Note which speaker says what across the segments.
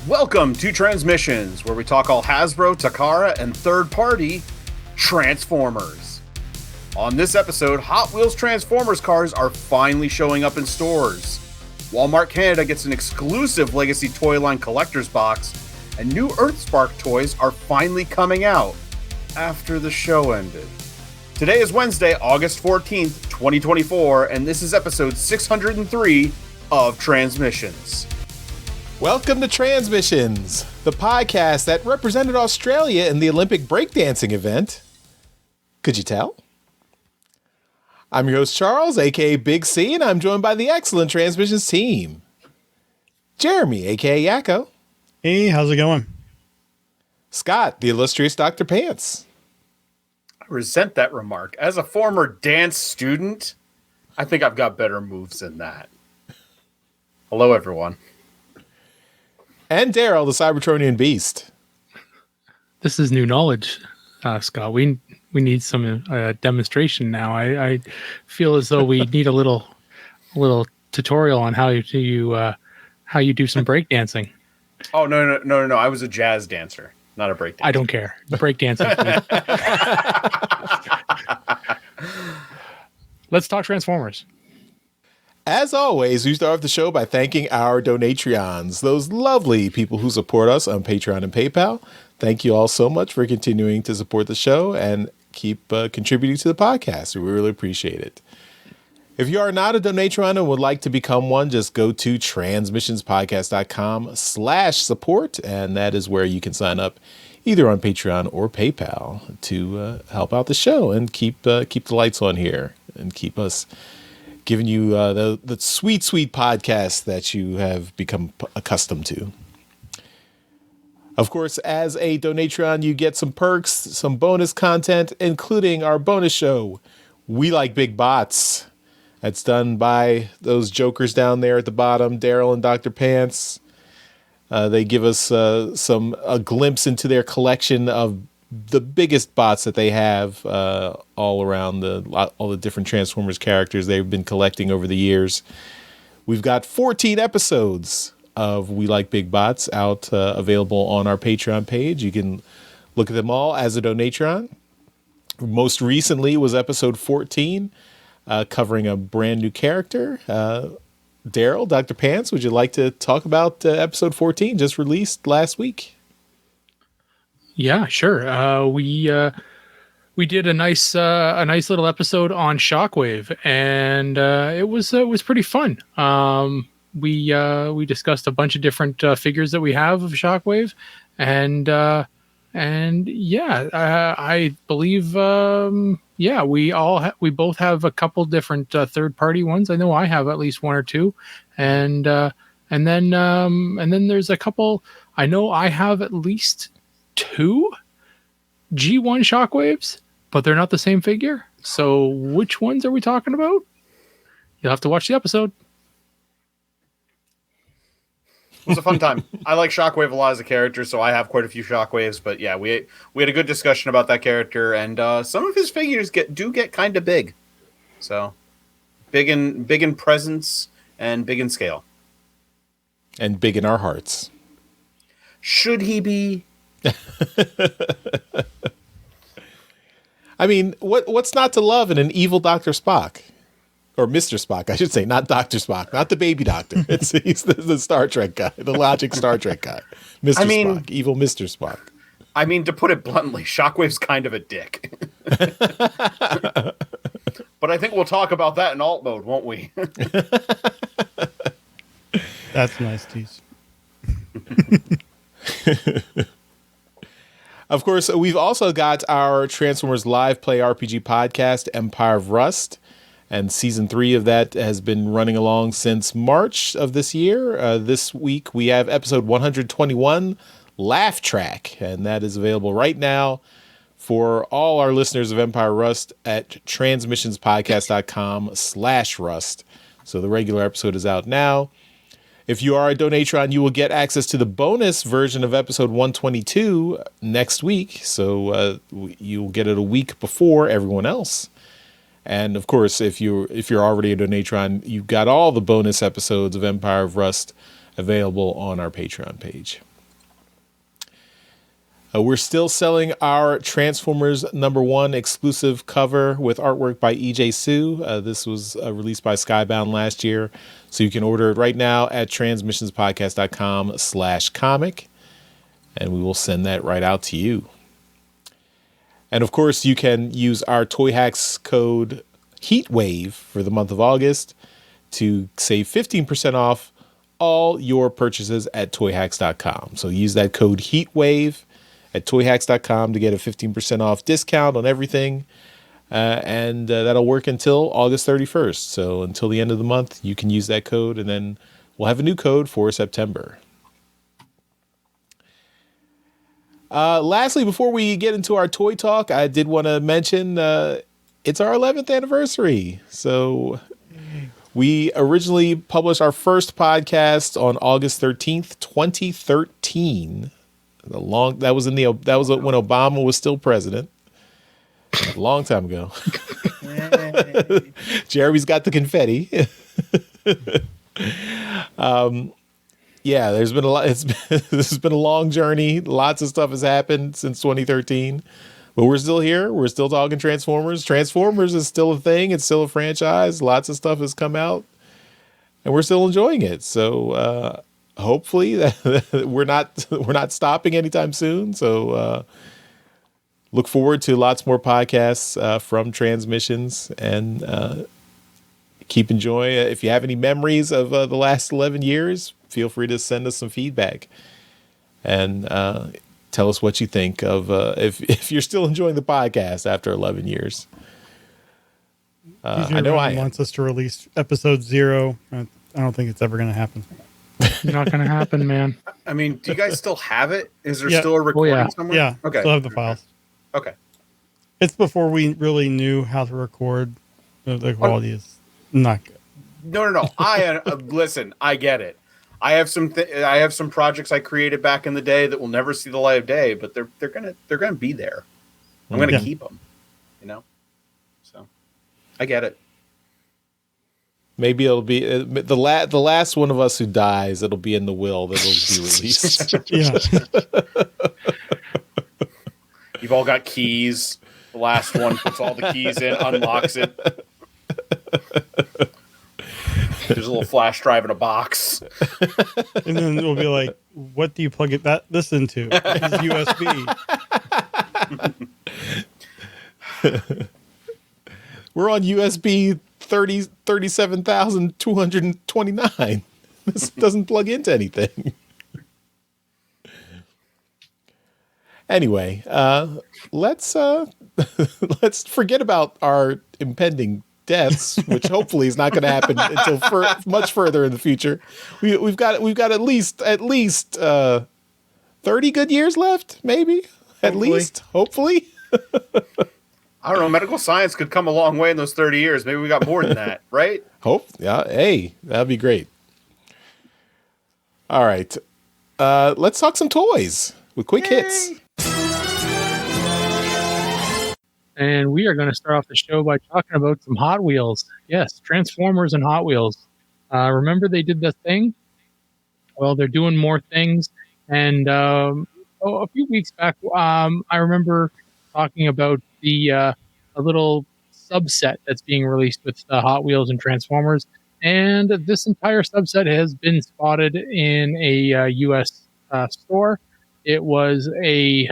Speaker 1: Welcome to Transmissions, where we talk all Hasbro, Takara, and third-party Transformers. On this episode, Hot Wheels Transformers cars are finally showing up in stores. Walmart Canada gets an exclusive Legacy Toyline collector's box, and new EarthSpark toys are finally coming out after the show ended. Today is Wednesday, August 14th, 2024, and this is episode 603 of Transmissions.
Speaker 2: Welcome to Transmissions, the podcast that represented Australia in the Olympic breakdancing event. Could you tell? I'm your host, Charles, aka Big C, and I'm joined by the excellent Transmissions team. Jeremy, aka Yakko.
Speaker 3: Hey, how's it going?
Speaker 2: Scott, the illustrious Dr. Pants.
Speaker 1: I resent that remark. As a former dance student, I think I've got better moves than that. Hello, everyone.
Speaker 2: And Daryl, the Cybertronian Beast.
Speaker 4: This is new knowledge, Scott. We need some demonstration now. I feel as though we need a little tutorial on how you do some breakdancing.
Speaker 1: Oh no! I was a jazz dancer, not a breakdancer.
Speaker 4: I don't care. Breakdancing. Let's talk Transformers.
Speaker 2: As always, we start off the show by thanking our Donatreons, those lovely people who support us on Patreon and PayPal. Thank you all so much for continuing to support the show and keep contributing to the podcast. We really appreciate it. If you are not a Donatreon and would like to become one, just go to transmissionspodcast.com/support, and that is where you can sign up either on Patreon or PayPal to help out the show and keep the lights on here and keep us giving you the sweet podcast that you have become accustomed to. Of course, as a Donatreon, you get some perks, some bonus content, including our bonus show, We Like Big Bots. That's done by those jokers down there at the bottom, Daryl and Dr. Pants. They give us a glimpse into their collection of the biggest bots that they have all around all the different Transformers characters they've been collecting over the years. We've got 14 episodes of We Like Big Bots out available on our Patreon page. You can look at them all as a Donatron. Most recently was episode 14, covering a brand new character. Daryl, Dr. Pants, would you like to talk about episode 14 just released last week?
Speaker 4: Yeah, sure. We did a nice little episode on Shockwave, and it was pretty fun. We discussed a bunch of different figures that we have of Shockwave, and yeah, I believe we both have a couple different third party ones. I know I have at least one or two, and then there's a couple. I know I have at least 2 G1 Shockwaves, but they're not the same figure. So which ones are we talking about? You'll have to watch the episode.
Speaker 1: It was a fun time. I like Shockwave a lot as a character, so I have quite a few Shockwaves. But yeah, we had a good discussion about that character, and some of his figures get kind of big. So big in presence and big in scale,
Speaker 2: and big in our hearts.
Speaker 1: Should he be?
Speaker 2: I mean, what's not to love in an evil Dr. Spock? Or Mr. Spock, I should say, not Dr. Spock, not the baby doctor. He's the Star Trek guy, the logic Star Trek guy. Spock, evil Mr. Spock.
Speaker 1: I mean, to put it bluntly, Shockwave's kind of a dick. But I think we'll talk about that in alt mode, won't we?
Speaker 3: That's nice, tease.
Speaker 2: Of course, we've also got our Transformers Live Play RPG podcast, Empire of Rust. And season 3 of that has been running along since March of this year. This week, we have episode 121, Laugh Track. And that is available right now for all our listeners of Empire Rust at transmissionspodcast.com/rust. So the regular episode is out now. If you are a Donatron, you will get access to the bonus version of episode 122 next week. So you'll get it a week before everyone else. And of course, if you're already a Donatron, you've got all the bonus episodes of Empire of Rust available on our Patreon page. We're still selling our Transformers #1 exclusive cover with artwork by EJ Sue. This was released by Skybound last year. So you can order it right now at transmissionspodcast.com/comic. And we will send that right out to you. And of course, you can use our Toy Hacks code HEATWAVE for the month of August to save 15% off all your purchases at toyhacks.com. So use that code HEATWAVE at toyhacks.com to get a 15% off discount on everything. And that'll work until August 31st. So until the end of the month, you can use that code, and then we'll have a new code for September. Lastly, before we get into our toy talk, I did want to mention it's our 11th anniversary. So we originally published our first podcast on August 13th, 2013. That was when Obama was still president. A long time ago. Jeremy's got the confetti. Yeah, there's been a lot. This has been a long journey. Lots of stuff has happened since 2013, but we're still here. We're still talking Transformers. Transformers is still a thing. It's still a franchise. Lots of stuff has come out, and we're still enjoying it. So hopefully we're not stopping anytime soon. So look forward to lots more podcasts from Transmissions, and keep enjoying. If you have any memories of the last 11 years, feel free to send us some feedback and tell us what you think of if you're still enjoying the podcast after 11 years. I know I
Speaker 3: wants us to release episode 0. I don't think it's ever going to happen.
Speaker 4: Not going to happen, man.
Speaker 1: I mean, do you guys still have it? Is there still a recording somewhere?
Speaker 3: Yeah.
Speaker 1: Okay.
Speaker 3: Still have the files.
Speaker 1: Okay.
Speaker 3: It's before we really knew how to record. The quality is not good.
Speaker 1: No. I listen. I get it. I have some projects I created back in the day that will never see the light of day, but they're gonna be there. I'm gonna keep them. So I get it.
Speaker 2: Maybe it'll be the last one of us who dies. It'll be in the will that'll be released.
Speaker 3: Yeah.
Speaker 1: You've all got keys. The last one puts all the keys in, unlocks it. There's a little flash drive in a box.
Speaker 3: And then it'll be like, what do you plug this into? This is USB.
Speaker 2: We're on USB 37,229. This doesn't plug into anything. Anyway, let's forget about our impending deaths, which hopefully is not going to happen until much further in the future. We've got at least 30 good years left, maybe. Hopefully.
Speaker 1: I don't know. Medical science could come a long way in those 30 years. Maybe we got more than that, right?
Speaker 2: Hey, that'd be great. All right, let's talk some toys with quick hits.
Speaker 4: And we are going to start off the show by talking about some Hot Wheels. Yes, Transformers and Hot Wheels. Remember they did the thing? Well, they're doing more things. And a few weeks back, I remember talking about a little subset that's being released with Hot Wheels and Transformers. And this entire subset has been spotted in a U.S. store. It was a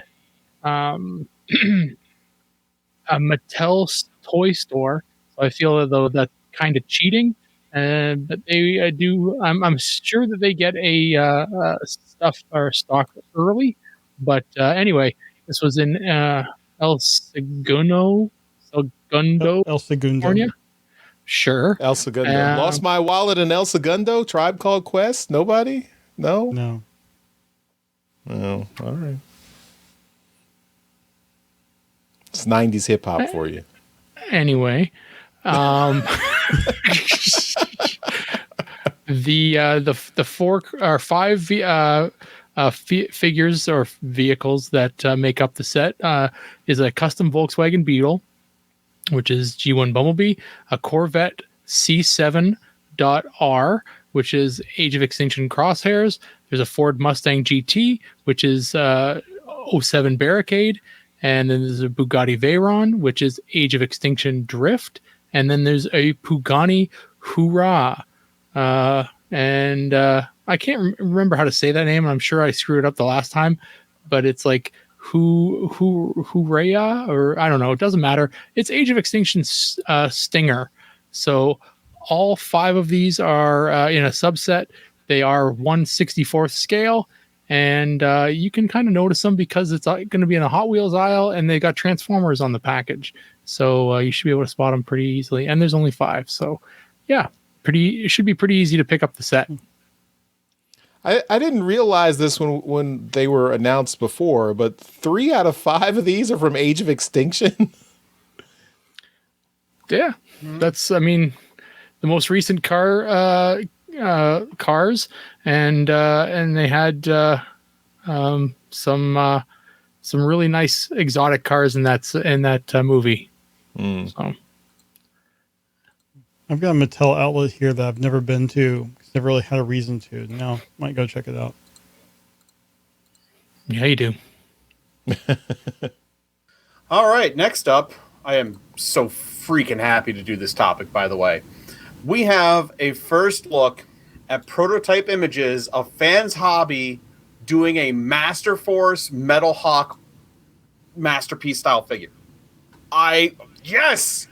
Speaker 4: Mattel toy store. So I feel as though that's kind of cheating. But they do. I'm sure that they get a stuff or stock early. But anyway, this was in El Segundo, California. Sure.
Speaker 2: El Segundo. Lost my wallet in El Segundo. Tribe Called Quest. Nobody. No. Oh, all right. It's 90s hip hop for you.
Speaker 4: Anyway, the 4 or 5 figures or vehicles that make up the set is a custom Volkswagen Beetle, which is G1 Bumblebee, a Corvette C7.R, which is Age of Extinction Crosshairs. There's a Ford Mustang GT, which is '07 Barricade, and then there's a Bugatti Veyron, which is Age of Extinction Drift, and then there's a Pugani Hurrah. And I can't remember how to say that name. I'm sure I screwed it up the last time, but it's like Hurrah, or I don't know. It doesn't matter. It's Age of Extinction Stinger. So all 5 of these are in a subset. They are 1/64th scale, and you can kind of notice them because it's going to be in a Hot Wheels aisle, and they got Transformers on the package. So you should be able to spot them pretty easily. And there's only 5, so yeah. It should be pretty easy to pick up the set.
Speaker 2: I didn't realize this when they were announced before, but 3 out of 5 of these are from Age of Extinction.
Speaker 4: Yeah, that's, I mean, the most recent cars, and they had some really nice exotic cars in that movie. So.
Speaker 3: I've got a Mattel outlet here that I've never been to because I've really had a reason to. Now, might go check it out.
Speaker 4: Yeah, you do.
Speaker 1: All right, next up, I am so freaking happy to do this topic, by the way. We have a first look at prototype images of Fans Hobby doing a Master Force Metalhawk Masterpiece style figure. Yes!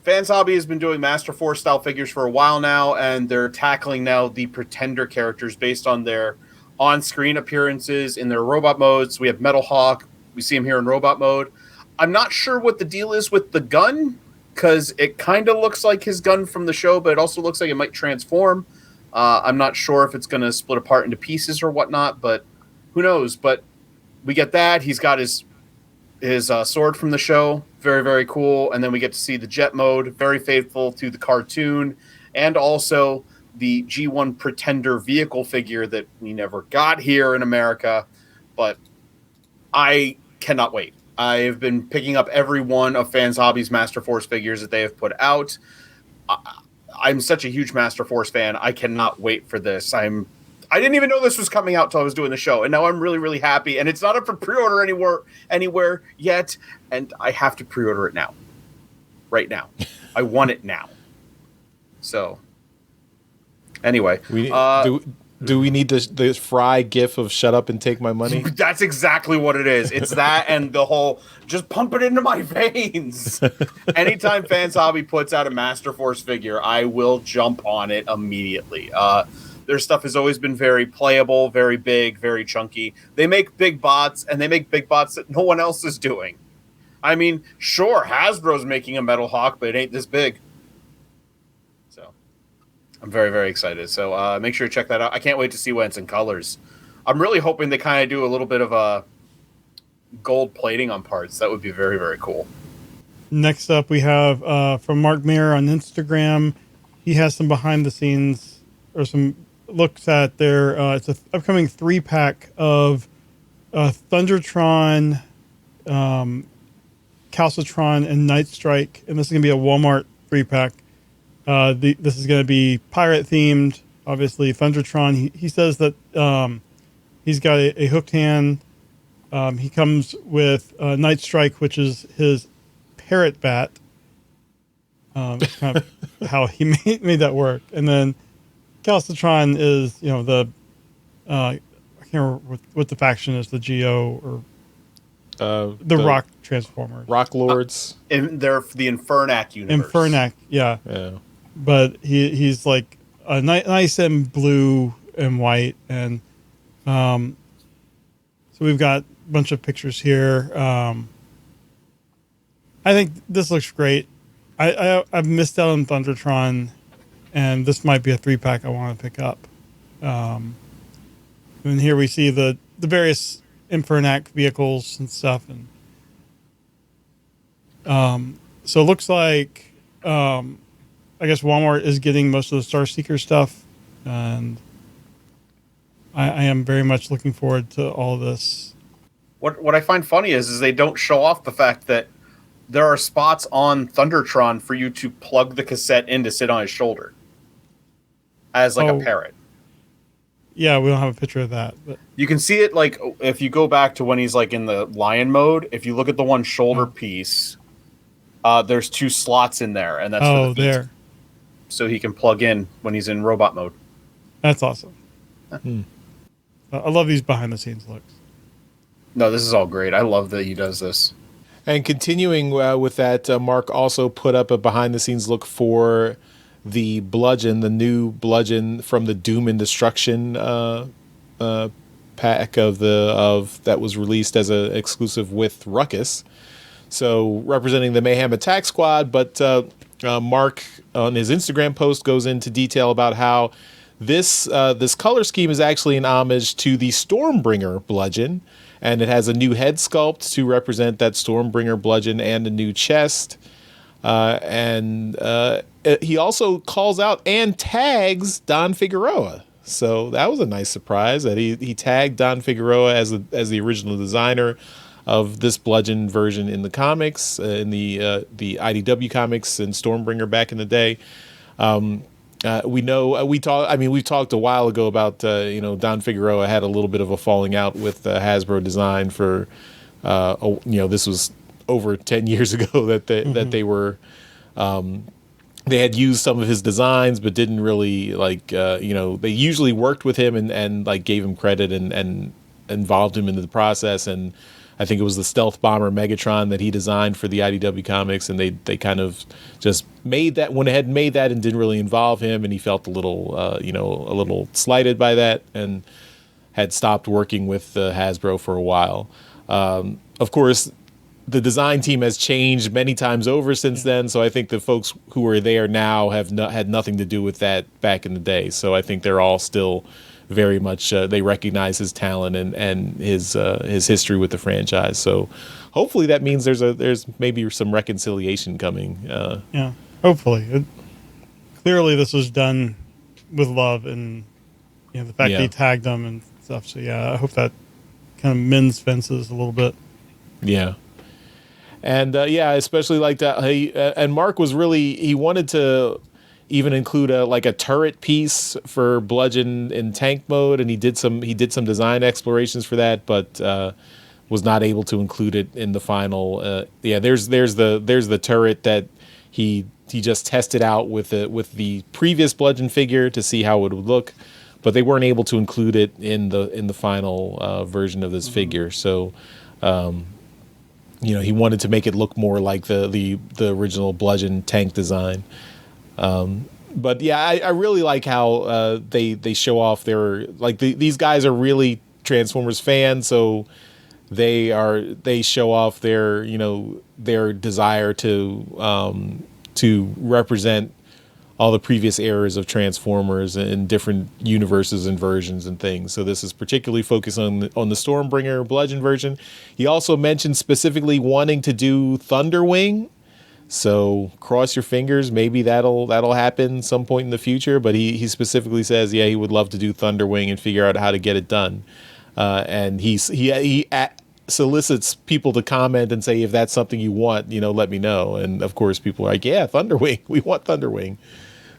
Speaker 1: Fans Hobby has been doing Master Force style figures for a while now, and they're tackling now the Pretender characters based on their on-screen appearances in their robot modes. We have Metalhawk. We see him here in robot mode. I'm not sure what the deal is with the gun, because it kind of looks like his gun from the show, but it also looks like it might transform. I'm not sure if it's going to split apart into pieces or whatnot, but who knows? But we get that. He's got his sword from the show. Very, very cool. And then we get to see the jet mode, very faithful to the cartoon, and also the G1 Pretender vehicle figure that we never got here in America. But I cannot wait. I've been picking up every one of Fans Hobby's Master Force figures that they have put out. I'm such a huge Master Force fan. I cannot wait for this. I didn't even know this was coming out until I was doing the show, and now I'm really, really happy. And it's not up for pre-order anywhere yet, and I have to pre-order it now. Right now. I want it now. So, anyway.
Speaker 2: Do we need the Fry gif of "shut up and take my money"?
Speaker 1: That's exactly what it is. It's that and the whole, just pump it into my veins. Anytime Fans Hobby puts out a Master Force figure, I will jump on it immediately. Their stuff has always been very playable, very big, very chunky. They make big bots, and they make big bots that no one else is doing. I mean, sure, Hasbro's making a Metalhawk, but it ain't this big. So, I'm very, very excited. So, make sure to check that out. I can't wait to see when it's in colors. I'm really hoping they kind of do a little bit of a gold plating on parts. That would be very, very cool.
Speaker 3: Next up, we have from Mark Mayer on Instagram. He has some behind the scenes or some looks at their it's an upcoming 3-pack of Thundertron, Calcitron, and Night Strike, and this is going to be a Walmart 3-pack. This is going to be pirate themed. Obviously, Thundertron. He says that he's got a hooked hand. He comes with Night Strike, which is his parrot bat. It's kind of how he made that work, and then Calcitron is, the I can't remember what the faction is, the Geo or the Rock Transformers,
Speaker 2: Rock Lords.
Speaker 1: And they're the Infernac universe.
Speaker 3: Infernac, yeah. But he's like a nice and blue and white, and so we've got a bunch of pictures here. I think this looks great. I've missed out on Thundertron. And this might be a 3-pack I want to pick up. And here we see the various Infernac vehicles and stuff. And so it looks like, I guess Walmart is getting most of the Star Seeker stuff. And I am very much looking forward to all of this.
Speaker 1: What I find funny is they don't show off the fact that there are spots on Thundertron for you to plug the cassette in to sit on his shoulder. As like a parrot.
Speaker 3: Yeah, we don't have a picture of that, but
Speaker 1: You can see it like if you go back to when he's like in the lion mode. If you look at the one shoulder piece, there's 2 slots in there, and that's for the feet.
Speaker 3: there.
Speaker 1: So he can plug in when he's in robot mode.
Speaker 3: That's awesome. I love these behind the scenes looks.
Speaker 1: No, this is all great. I love that he does this.
Speaker 2: And continuing with that, Mark also put up a behind-the-scenes look for the Bludgeon, the new Bludgeon from the Doom and Destruction pack of that was released as an exclusive with Ruckus. So representing the Mayhem Attack Squad, but Mark on his Instagram post goes into detail about how this color scheme is actually an homage to the Stormbringer Bludgeon. And it has a new head sculpt to represent that Stormbringer Bludgeon and a new chest. He also calls out and tags Don Figueroa. So that was a nice surprise that he tagged Don Figueroa as the original designer of this Bludgeon version in the comics, in the IDW comics and Stormbringer back in the day. We've talked a while ago about, Don Figueroa had a little bit of a falling out with Hasbro Design for, this was over 10 years ago that they were, they had used some of his designs, but didn't really they usually worked with him and like gave him credit and involved him into the process. And I think it was the Stealth Bomber Megatron that he designed for the IDW comics, and they kind of just went ahead and made that and didn't really involve him, and he felt a little slighted by that and had stopped working with Hasbro for a while. Of course, the design team has changed many times over since then, so I think the folks who are there now have had nothing to do with that back in the day. So I think they're all still very much they recognize his talent and his history with the franchise. So hopefully that means there's maybe some reconciliation coming.
Speaker 3: Yeah, hopefully. Clearly this was done with love, and the fact that he tagged them and stuff. So yeah, I hope that kind of mends fences a little bit.
Speaker 2: Yeah. And especially like that. And Mark was he wanted to even include a turret piece for Bludgeon in tank mode, and he did some design explorations for that, but was not able to include it in the final. There's the turret that he just tested out with the previous Bludgeon figure to see how it would look, but they weren't able to include it in the final version of this figure. So. He wanted to make it look more like the original Bludgeon tank design. But yeah, I really like how they show off these guys are really Transformers fans, so they show off their desire to represent all the previous eras of Transformers in different universes and versions and things. So this is particularly focused on the Stormbringer Bludgeon version. He also mentioned specifically wanting to do Thunderwing. So cross your fingers, maybe that'll happen some point in the future. But he specifically says, he would love to do Thunderwing and figure out how to get it done. And he solicits people to comment and say, if that's something you want, let me know. And of course, people are like, yeah, Thunderwing, we want Thunderwing.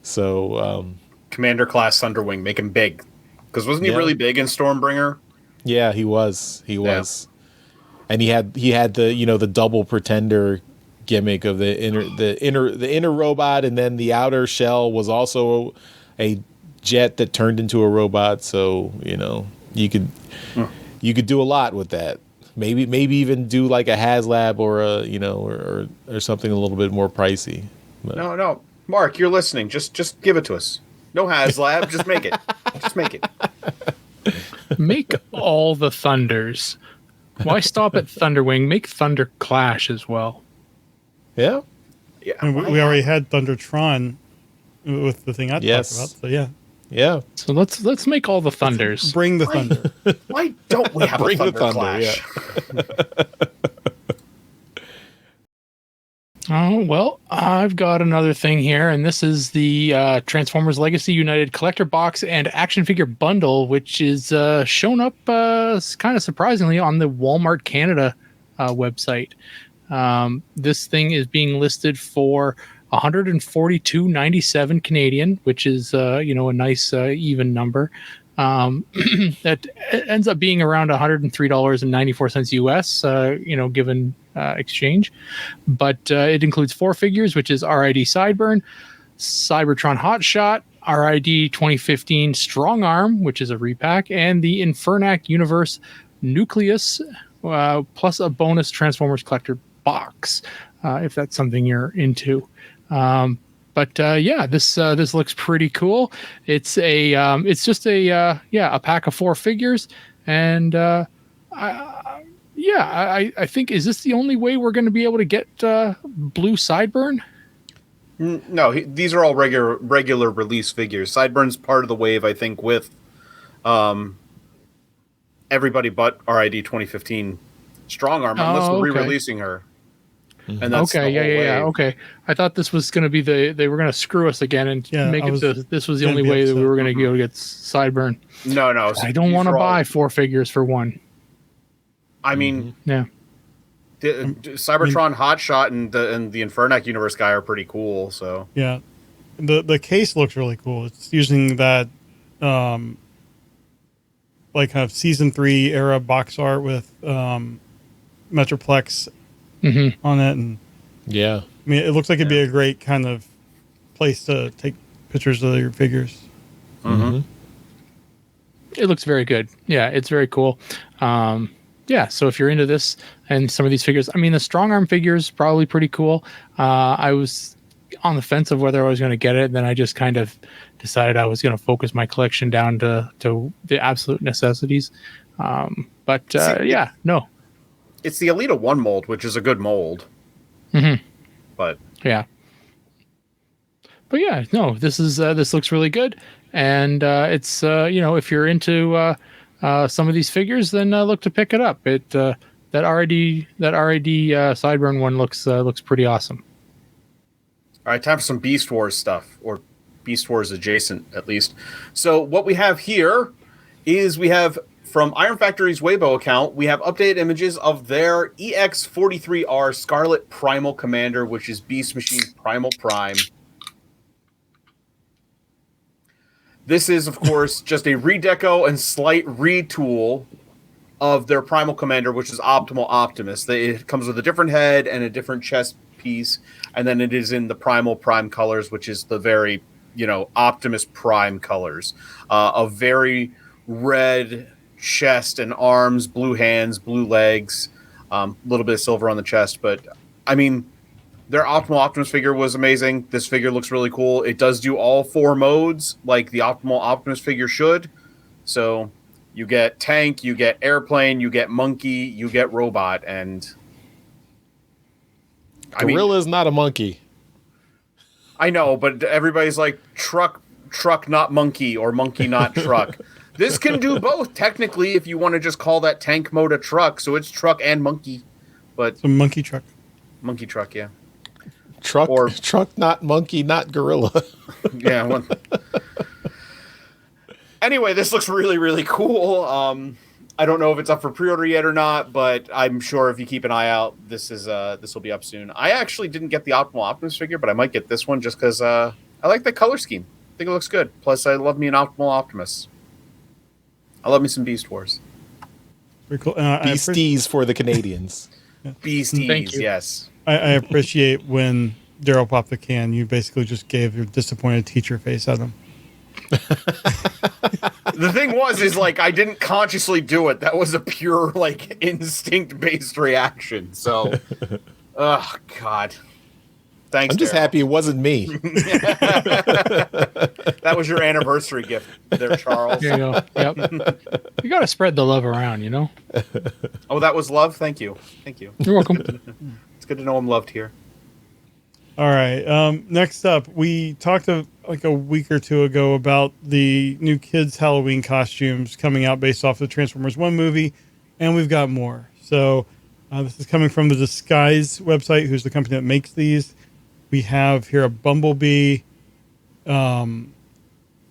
Speaker 2: So
Speaker 1: Commander class Thunderwing, make him big, because wasn't he really big in Stormbringer?
Speaker 2: Yeah, he was. And he had the double Pretender gimmick of the inner robot, and then the outer shell was also a jet that turned into a robot. So you could do a lot with that. Maybe even do like a HasLab or or something a little bit more pricey. But.
Speaker 1: No, Mark, you're listening. Just give it to us. No HasLab, just make it. Just make it.
Speaker 4: Make all the Thunders. Why stop at Thunderwing? Make Thunder Clash as well.
Speaker 2: Yeah.
Speaker 1: Yeah.
Speaker 3: I mean, we already had Thundertron with the thing I talked about. So yeah.
Speaker 2: Yeah.
Speaker 4: So let's make all the Thunders.
Speaker 3: Bring the thunder.
Speaker 1: Why don't we have a Thunder Clash?
Speaker 4: Oh, well, I've got another thing here, and this is the Transformers Legacy United Collector Box and Action Figure Bundle, which is shown up kind of surprisingly on the Walmart Canada website. This thing is being listed for $142.97 Canadian, which is a nice even number. that ends up being around $103.94 US, given exchange. But it includes 4 figures, which is RID Sideburn, Cybertron Hotshot, RID 2015 Strong Arm, which is a repack, and the Infernac Universe Nucleus, plus a bonus Transformers collector box, if that's something you're into. This looks pretty cool. It's just a pack of 4 figures, and I think, is this the only way we're going to be able to get blue Sideburn?
Speaker 1: No, these are all regular release figures. Sideburn's part of the wave, I think, with everybody but RID 2015 Strong Arm, unless we're re-releasing her. And that's
Speaker 4: okay. I thought this was going to be they were going to screw us again and make this was the only way that we were going to be able to get Sideburn.
Speaker 1: No.
Speaker 4: I don't want to buy 4 figures for one.
Speaker 1: I mean,
Speaker 4: yeah.
Speaker 1: Cybertron Hotshot and the Infernac Universe guy are pretty cool. So
Speaker 3: yeah, the case looks really cool. It's using that kind of season 3 era box art with Metroplex on it, and
Speaker 2: yeah,
Speaker 3: I mean, it looks like it'd be a great kind of place to take pictures of your figures.
Speaker 4: It looks very good. Yeah, it's very cool. So if you're into this and some of these figures, I mean, the Strong Arm figures probably pretty cool. I was on the fence of whether I was going to get it, and then I just kind of decided I was going to focus my collection down to the absolute necessities. No.
Speaker 1: It's the Elita 1 mold, which is a good mold. But
Speaker 4: yeah. But yeah, no, this looks really good, and it's if you're into some of these figures, then look to pick it up. That RID Sideburn one looks pretty awesome.
Speaker 1: All right, time for some Beast Wars stuff, or Beast Wars adjacent, at least. So what we have here is we have, from Iron Factory's Weibo account, we have updated images of their EX43R Scarlet Primal Commander, which is Beast Machine's Primal Prime. This is, of course, just a redeco and slight retool of their Primal Commander, which is Optimal Optimus. It comes with a different head and a different chest piece, and then it is in the Primal Prime colors, which is the very, Optimus Prime colors. A very red chest and arms, blue hands, blue legs, a little bit of silver on the chest. But, I mean, their Optimal Optimus figure was amazing. This figure looks really cool. It does do all 4 modes like the Optimal Optimus figure should. So you get tank, you get airplane, you get monkey, you get robot, and
Speaker 2: Gorilla is not a monkey.
Speaker 1: I know, but everybody's like truck not monkey, or monkey not truck. This can do both, technically, if you want to just call that tank mode a truck. So it's truck and monkey. But
Speaker 3: it's a monkey truck.
Speaker 1: Monkey truck, yeah.
Speaker 2: Truck, not monkey, not gorilla.
Speaker 1: Yeah. Anyway, this looks really, really cool. I don't know if it's up for pre-order yet or not, but I'm sure if you keep an eye out, this will be up soon. I actually didn't get the Optimal Optimus figure, but I might get this one just because I like the color scheme. I think it looks good. Plus, I love me an Optimal Optimus. I love me some Beast Wars.
Speaker 3: Very cool.
Speaker 2: Beasties for the Canadians.
Speaker 1: Beasties,
Speaker 4: Thank you.
Speaker 1: yes.
Speaker 3: I appreciate when Daryl popped the can, you basically just gave your disappointed teacher face at him.
Speaker 1: The thing is I didn't consciously do it. That was a pure, instinct-based reaction. So, oh, God. Thanks,
Speaker 2: I'm just
Speaker 1: Daryl.
Speaker 2: happy it wasn't me.
Speaker 1: That was your anniversary gift there, Charles.
Speaker 4: There you go. Yep. You got to spread the love around,
Speaker 1: Oh, that was love? Thank you.
Speaker 4: You're welcome.
Speaker 1: It's good to know I'm loved here.
Speaker 3: All right. Next up, we talked a week or two ago about the new kids' Halloween costumes coming out based off the Transformers 1 movie, and we've got more. So this is coming from the Disguise website, who's the company that makes these. We have here a Bumblebee, and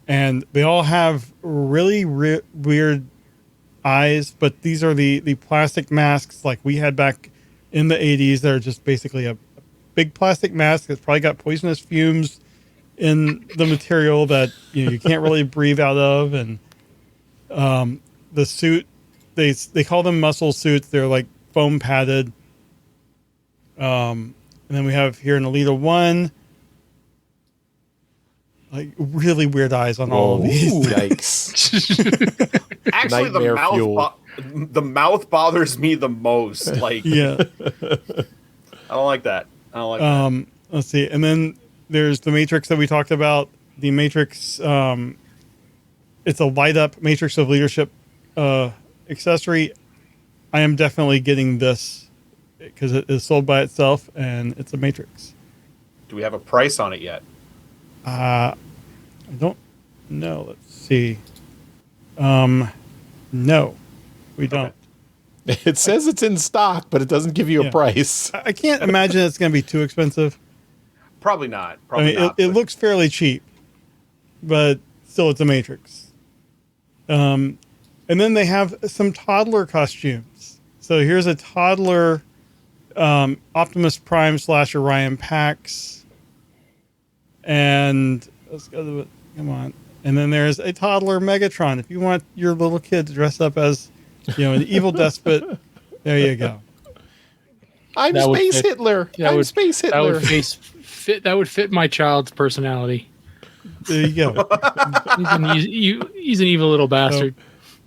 Speaker 3: they all have really weird eyes, but these are the plastic masks like we had back in the 80s. They're just basically a big plastic mask that's probably got poisonous fumes in the material that you can't really breathe out of, and The suit, they call them muscle suits. They're like foam padded. And then we have here an Alita 1. Like really weird eyes on all of these.
Speaker 2: Yikes.
Speaker 1: Actually,
Speaker 2: Nightmare fuel.
Speaker 1: the mouth bothers me the most. Like,
Speaker 3: Yeah.
Speaker 1: I don't like that. I don't like that.
Speaker 3: Let's see. And then there's the Matrix that we talked about. The Matrix, it's a light up Matrix of Leadership accessory. I am definitely getting this because it is sold by itself and it's a Matrix.
Speaker 1: Do we have a price on it yet?
Speaker 3: I don't know. Let's see. No, we don't.
Speaker 2: It says it's in stock, but it doesn't give you a price.
Speaker 3: I can't imagine it's going to be too expensive.
Speaker 1: Probably not.
Speaker 3: I
Speaker 1: Probably
Speaker 3: mean,
Speaker 1: not.
Speaker 3: it looks fairly cheap, but still, it's a Matrix. And then they have some toddler costumes. So here's a toddler Optimus Prime / Orion Pax. And let's go to it. Come on. And then there's a toddler Megatron. If you want your little kid to dress up as, an evil despot, there you go.
Speaker 2: I'm
Speaker 4: That would
Speaker 2: Space
Speaker 4: fit-
Speaker 2: Hitler.
Speaker 4: that
Speaker 2: I'm
Speaker 4: would-
Speaker 2: Space Hitler.
Speaker 4: That would fit my child's personality.
Speaker 3: There you go.
Speaker 4: He's an evil little bastard.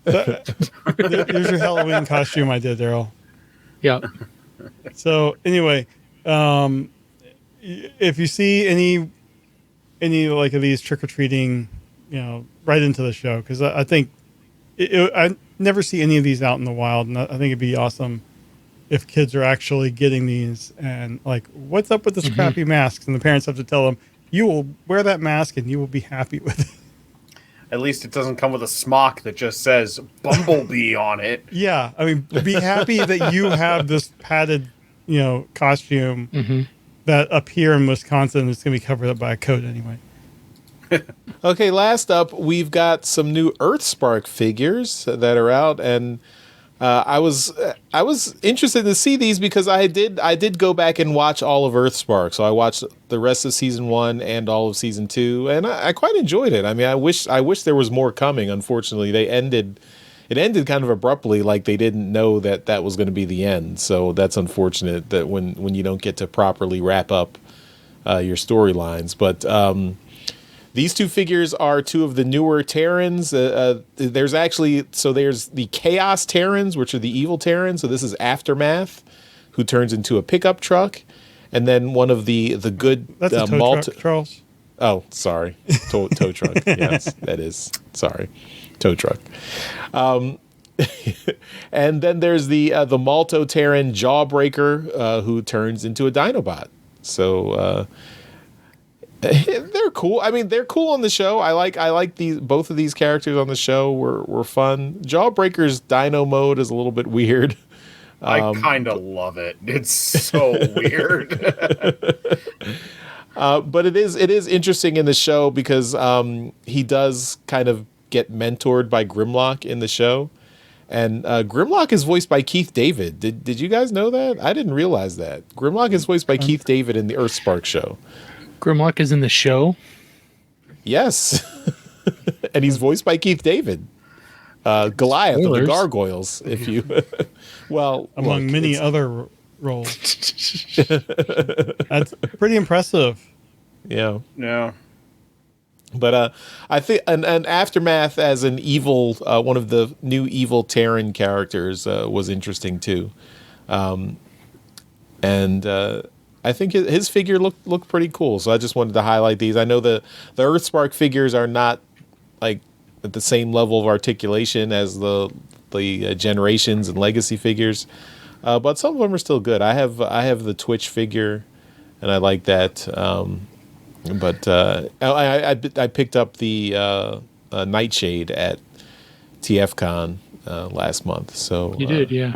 Speaker 3: Here's your Halloween costume I did, Daryl.
Speaker 4: Yeah.
Speaker 3: So anyway, if you see any like of these trick or treating, right into the show, because I think I never see any of these out in the wild, and I think it'd be awesome if kids are actually getting these and like, what's up with this crappy masks? And the parents have to tell them, you will wear that mask and you will be happy with it.
Speaker 1: At least it doesn't come with a smock that just says Bumblebee on it.
Speaker 3: Yeah, I mean, be happy that you have this padded, costume that up here in Wisconsin is going to be covered up by a coat anyway.
Speaker 2: Okay, last up, we've got some new EarthSpark figures that are out, and I was interested to see these because I did go back and watch all of EarthSpark. So I watched the rest of season 1 and all of season 2, and I quite enjoyed it. I mean, I wish there was more coming. Unfortunately, it ended kind of abruptly, like they didn't know that was going to be the end. So that's unfortunate that when you don't get to properly wrap up your storylines. But these two figures are two of the newer Terrans. There's the Chaos Terrans, which are the evil Terrans. So this is Aftermath, who turns into a pickup truck, and then one of the good
Speaker 3: That's a tow truck, Charles.
Speaker 2: Oh, sorry, tow truck. Yes, that is. Sorry, tow truck. And then there's the Malto Terran Jawbreaker, who turns into a Dinobot. So. They're cool. I mean, they're cool on the show. I like both of these characters on the show were fun. Jawbreaker's Dino mode is a little bit weird.
Speaker 1: I kind of love it. It's so weird.
Speaker 2: But it is interesting in the show because he does kind of get mentored by Grimlock in the show, and Grimlock is voiced by Keith David. Did you guys know that? I didn't realize that. Grimlock is voiced by Keith David in the EarthSpark show.
Speaker 4: Grimlock is in the show.
Speaker 2: Yes. And he's voiced by Keith David. Goliath of the Gargoyles, if you
Speaker 3: among many other roles. That's pretty impressive.
Speaker 2: Yeah.
Speaker 1: Yeah.
Speaker 2: But I think an Aftermath as an evil, one of the new evil Terran characters was interesting too. And I think his figure looked pretty cool. So I just wanted to highlight these. I know the EarthSpark figures are not like at the same level of articulation as the Generations and Legacy figures, but some of them are still good. I have the Twitch figure, and I like that. But I picked up the Nightshade at TFCon last month. So
Speaker 4: You did, yeah.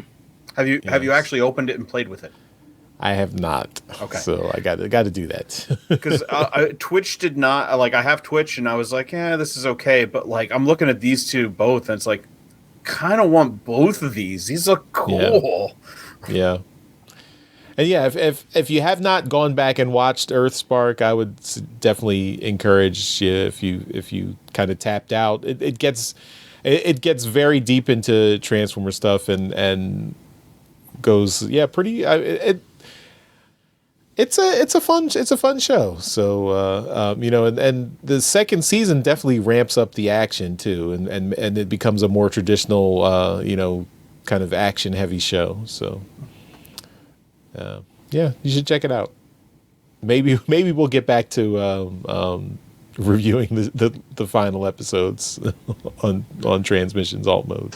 Speaker 1: Have you actually opened it and played with it?
Speaker 2: I have not.
Speaker 1: Okay.
Speaker 2: So I got to do that.
Speaker 1: Because Twitch did not, like, I have Twitch and I was like, yeah, this is okay. But like, I'm looking at these two both and it's like, kind of want both of these. These look cool.
Speaker 2: Yeah. And yeah, if you have not gone back and watched EarthSpark, I would definitely encourage you if you kind of tapped out. It gets it gets very deep into Transformer stuff and goes pretty. It's a fun show. So and the second season definitely ramps up the action too, and it becomes a more traditional kind of action heavy show. So you should check it out. Maybe we'll get back to reviewing the final episodes on Transmissions Alt Mode.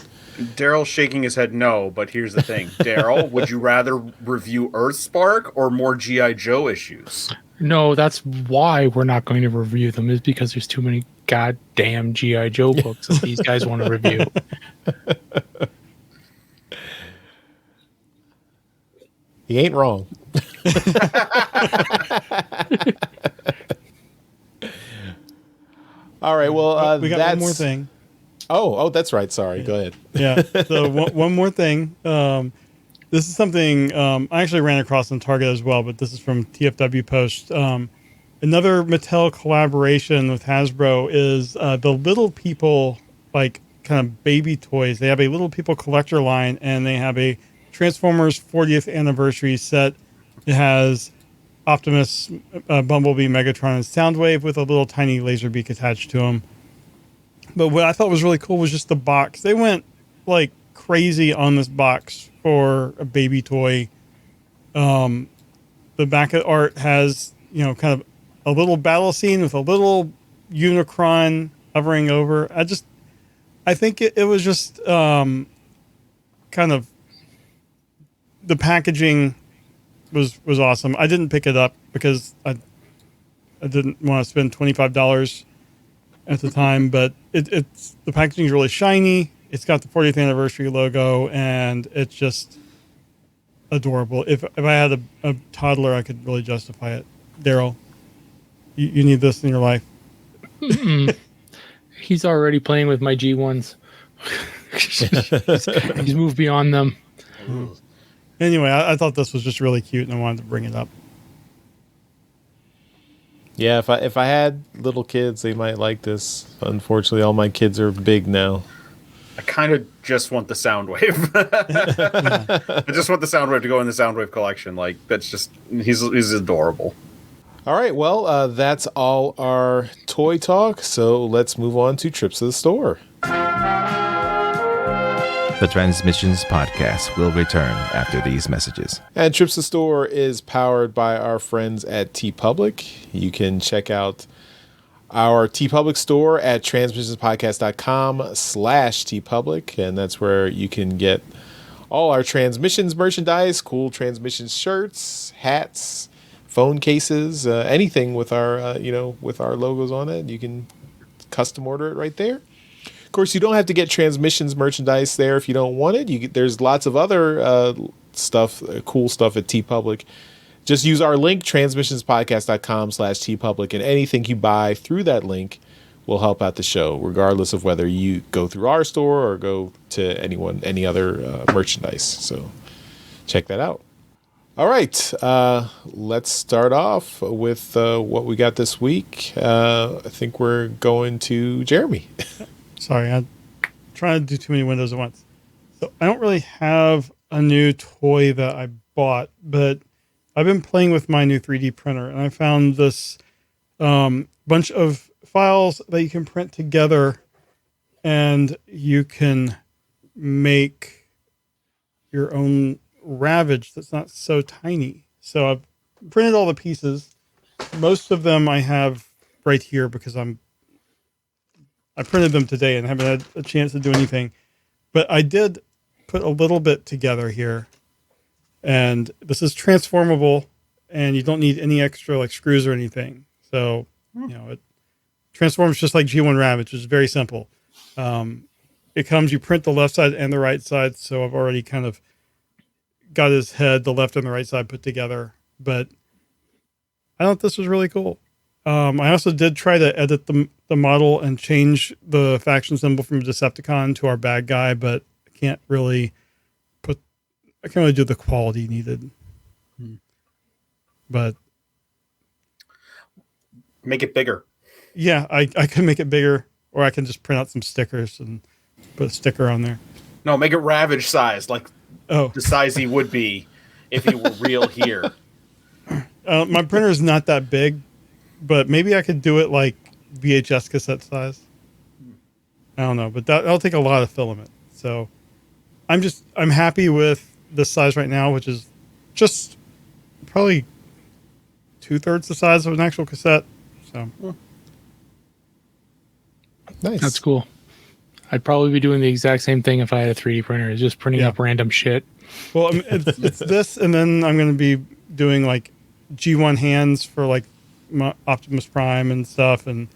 Speaker 1: Daryl's shaking his head no, but here's the thing. Daryl, would you rather review EarthSpark or more G.I. Joe issues?
Speaker 4: No, that's why we're not going to review them, is because there's too many goddamn G.I. Joe books that these guys want to review.
Speaker 2: He ain't wrong. All right, well,
Speaker 3: we got one more thing.
Speaker 2: Oh, that's right. Sorry, go ahead.
Speaker 3: Yeah. So one more thing. This is something I actually ran across on Target as well, but this is from TFW Post. Another Mattel collaboration with Hasbro is the Little People, like kind of baby toys. They have a Little People collector line, and they have a Transformers 40th anniversary set. It has Optimus, Bumblebee, Megatron, and Soundwave with a little tiny laser beak attached to them. But what I thought was really cool was just the box. They went like crazy on this box for a baby toy. The back of art has, kind of a little battle scene with a little Unicron hovering over. I think it was just kind of, the packaging was awesome. I didn't pick it up because I didn't want to spend $25 at the time, but it's the packaging is really shiny. It's got the 40th anniversary logo, and it's just adorable. If I had a toddler, I could really justify it. Daryl, you need this in your life.
Speaker 4: He's already playing with my G1s. He's moved beyond them.
Speaker 3: Anyway, I thought this was just really cute, and I wanted to bring it up.
Speaker 2: Yeah, if I had little kids, they might like this. Unfortunately, all my kids are big now.
Speaker 1: I kind of just want the Soundwave. I just want the Soundwave to go in the Soundwave collection. Like, that's just, he's adorable.
Speaker 2: All right, well, that's all our toy talk. So let's move on to trips to the store.
Speaker 5: The Transmissions Podcast will return after these messages.
Speaker 2: And Trips to the Store is powered by our friends at TeePublic. You can check out our TeePublic store at transmissionspodcast.com/TeePublic, and that's where you can get all our Transmissions merchandise, cool Transmissions shirts, hats, phone cases, anything with our with our logos on it. You can custom order it right there. Of course, you don't have to get Transmissions merchandise there if you don't want it. There's lots of other stuff, cool stuff at TeePublic. Just use our link, transmissionspodcast.com/TeePublic, and anything you buy through that link will help out the show, regardless of whether you go through our store or go to any other merchandise. So check that out. All right, let's start off with what we got this week. I think we're going to Jeremy.
Speaker 3: Sorry, I'm trying to do too many windows at once. So I don't really have a new toy that I bought, but I've been playing with my new 3D printer, and I found this bunch of files that you can print together, and you can make your own Ravage that's not so tiny. So I've printed all the pieces. Most of them I have right here because I printed them today and haven't had a chance to do anything. But I did put a little bit together here. And this is transformable, and you don't need any extra like screws or anything. So, it transforms just like G1 Ravage, which is very simple. It comes, you print the left side and the right side. So I've already kind of got his head, the left and the right side put together. But I thought this was really cool. I also did try to edit the model and change the faction symbol from Decepticon to our bad guy, but I can't really do the quality needed. But
Speaker 1: make it bigger.
Speaker 3: Yeah, I can make it bigger, or I can just print out some stickers and Put a sticker on there.
Speaker 1: No, make it Ravage size, like
Speaker 3: Oh,
Speaker 1: the size he would be if he were real here.
Speaker 3: my printer is not that big, but maybe I could do it like VHS cassette size. I don't know, but that'll take a lot of filament. So I'm happy with the size right now, which is just probably 2/3 the size of an actual cassette. So
Speaker 2: Nice.
Speaker 4: That's cool. I'd probably be doing the exact same thing if I had a 3D printer. It's just printing up random shit.
Speaker 3: well, I mean, it's this, and then I'm going to be doing like G1 hands for like my Optimus Prime and stuff, and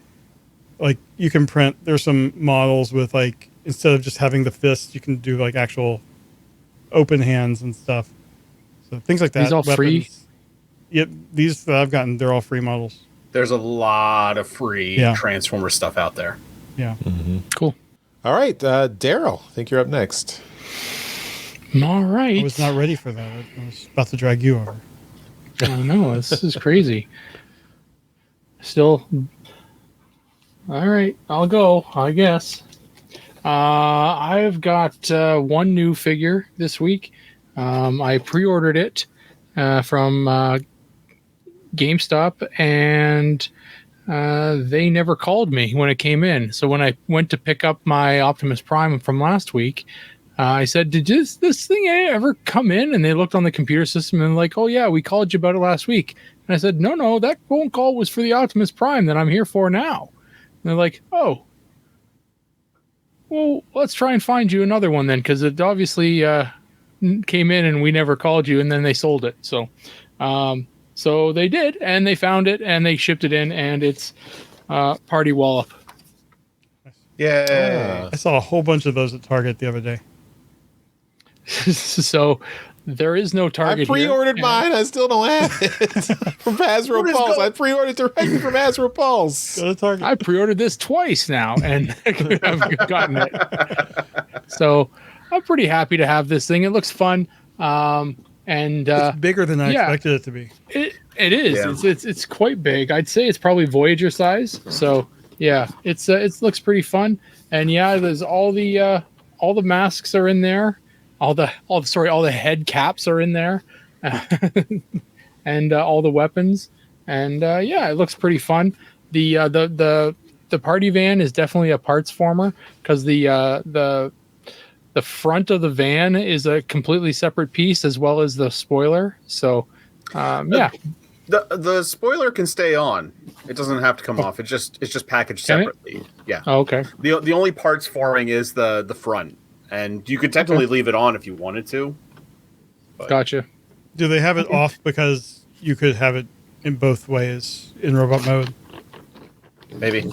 Speaker 3: like you can print. There's some models with like instead of just having the fist, you can do like actual open hands and stuff. So things like that.
Speaker 4: These all free?
Speaker 3: Yep, these that I've gotten, they're all free models.
Speaker 1: There's a lot of free
Speaker 3: Yeah.
Speaker 1: Transformer stuff out there.
Speaker 3: Yeah.
Speaker 4: Cool.
Speaker 2: All right, Daryl, I think you're up next.
Speaker 4: All right.
Speaker 3: I was not ready for that. I was about to drag you over.
Speaker 4: I know, this is crazy. Still. All right, I'll go, I guess. I've got one new figure this week. I pre-ordered it from GameStop, and they never called me when it came in. So when I went to pick up my Optimus Prime from last week, I said, did this thing ever come in? And they looked on the computer system and like, oh yeah, we called you about it last week. And I said, no, that phone call was for the Optimus Prime that I'm here for now. And they're like, oh, well, let's try and find you another one then, because it obviously came in and we never called you, and then they sold it. So they did, and they found it, and they shipped it in, and it's Party Wallop.
Speaker 1: Yeah.
Speaker 3: I saw a whole bunch of those at Target the other day.
Speaker 4: So there is no Target
Speaker 2: I pre-ordered
Speaker 4: here.
Speaker 2: mine. I still don't have it from Hasbro Pulse. I pre-ordered directly from Hasbro Pulse.
Speaker 3: Go to Target.
Speaker 4: I pre-ordered this twice now, and I've gotten it. So I'm pretty happy to have this thing. It looks fun, and
Speaker 3: it's bigger than I
Speaker 4: yeah.
Speaker 3: expected it to be.
Speaker 4: It is.
Speaker 1: Yeah.
Speaker 4: It's quite big. I'd say it's probably Voyager size. So yeah, it looks pretty fun. And yeah, there's all the masks are in there. All the head caps are in there, and all the weapons. And yeah, it looks pretty fun. The party van is definitely a parts former, because the front of the van is a completely separate piece, as well as the spoiler. So yeah.
Speaker 1: The spoiler can stay on. It doesn't have to come off. It's just packaged
Speaker 4: Can it?
Speaker 1: separately. Yeah.
Speaker 4: Oh, okay.
Speaker 1: The only parts forming is the front, and you could technically leave it on if you wanted to. But
Speaker 4: Gotcha.
Speaker 3: Do they have it off because you could have it in both ways in robot mode?
Speaker 1: maybe.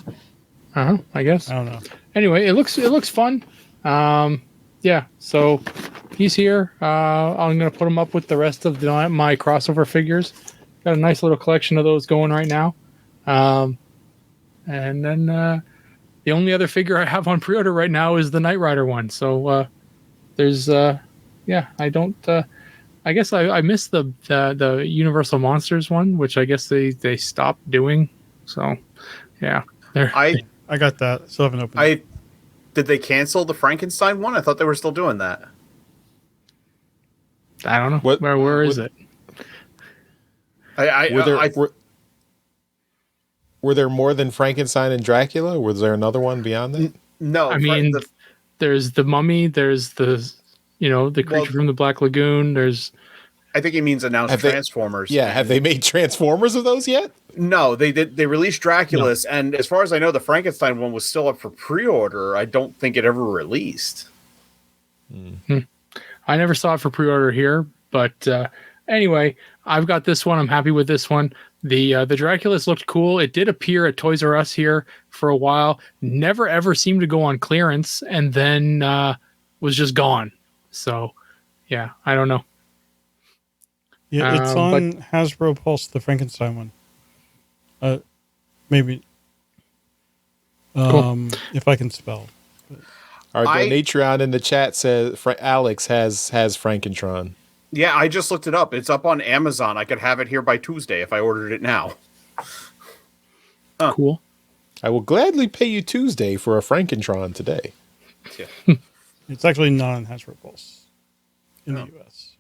Speaker 4: I guess.
Speaker 3: I don't know.
Speaker 4: Anyway, it looks fun. Yeah, so he's here. I'm gonna put him up with the rest of my crossover figures. Got a nice little collection of those going right now. And then the only other figure I have on pre-order right now is the Knight Rider one. So there's yeah, I don't. I guess I missed the Universal Monsters one, which I guess they stopped doing. So yeah,
Speaker 1: I
Speaker 3: got that. Still haven't opened it.
Speaker 1: Did they cancel the Frankenstein one? I thought they were still doing that.
Speaker 4: I don't know.
Speaker 2: What-
Speaker 4: Where is it?
Speaker 2: Were there more than Frankenstein and Dracula? Was there another one beyond that?
Speaker 1: No,
Speaker 4: I mean, there's the Mummy. There's the the creature from the Black Lagoon. There's.
Speaker 1: I think he means announced Transformers.
Speaker 2: Yeah, have they made Transformers of those yet?
Speaker 1: No, they did. They released Dracula's, and as far as I know, the Frankenstein one was still up for pre-order. I don't think it ever released.
Speaker 4: I never saw it for pre-order here, but anyway, I've got this one. I'm happy with this one. The Dracula's looked cool. It did appear at Toys R Us here for a while. Never ever seemed to go on clearance, and then was just gone. So, yeah, I don't know.
Speaker 3: Yeah, it's on Hasbro Pulse, the Frankenstein one. Maybe.
Speaker 4: Cool.
Speaker 3: If I can spell.
Speaker 2: Our Donatron in the chat says Alex has Frankentron.
Speaker 1: Yeah, I just looked it up. It's up on Amazon. I could have it here by Tuesday if I ordered it now.
Speaker 4: Cool.
Speaker 2: I will gladly pay you Tuesday for a Frankentron today.
Speaker 1: Yeah.
Speaker 3: It's actually not on Hasbro Pulse in the US.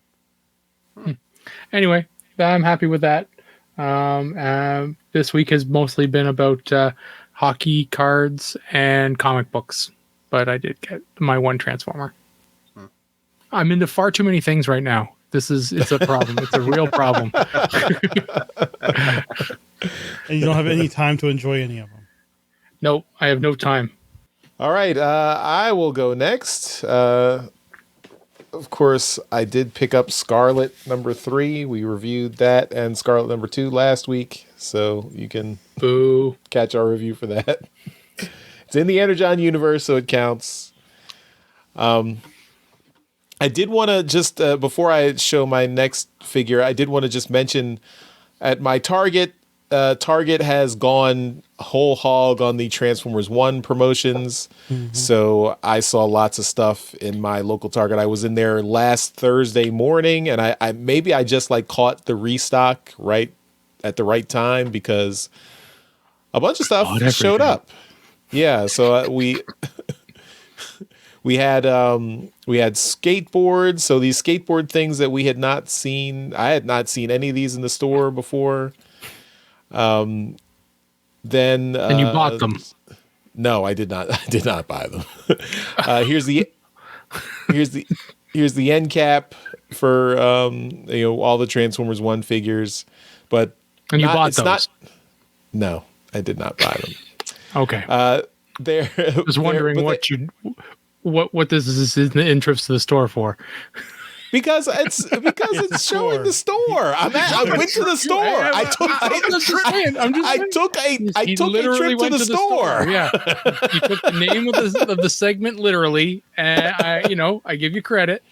Speaker 4: Anyway, I'm happy with that. This week has mostly been about hockey cards and comic books, but I did get my one Transformer. I'm into far too many things right now. It's a problem. It's a real problem.
Speaker 3: And you don't have any time to enjoy any of them.
Speaker 4: Nope, I have no time.
Speaker 2: All right, I will go next. Of course, I did pick up Scarlet #3. We reviewed that and Scarlet #2 last week, so you can catch our review for that. It's in the Energon universe, so it counts. I did want to just, before I show my next figure, I did want to just mention at my Target, Target has gone whole hog on the Transformers 1 promotions. So I saw lots of stuff in my local Target. I was in there last Thursday morning, and I maybe I just like caught the restock right at the right time because a bunch of stuff showed up. Yeah, so we had skateboards. So these skateboard things that we had not seen, I had not seen any of these in the store before. Then
Speaker 4: and you bought them.
Speaker 2: No, I did not. I did not buy them. Here's the end cap for all the Transformers 1 figures, but
Speaker 4: and you bought those.
Speaker 2: No, I did not buy them.
Speaker 4: Okay.
Speaker 2: I
Speaker 4: was wondering what this is in the interest of the store for.
Speaker 2: Because it's showing the store. I went to the store. I took a trip to the store.
Speaker 4: Yeah, you took the name of the segment literally, and I give you credit.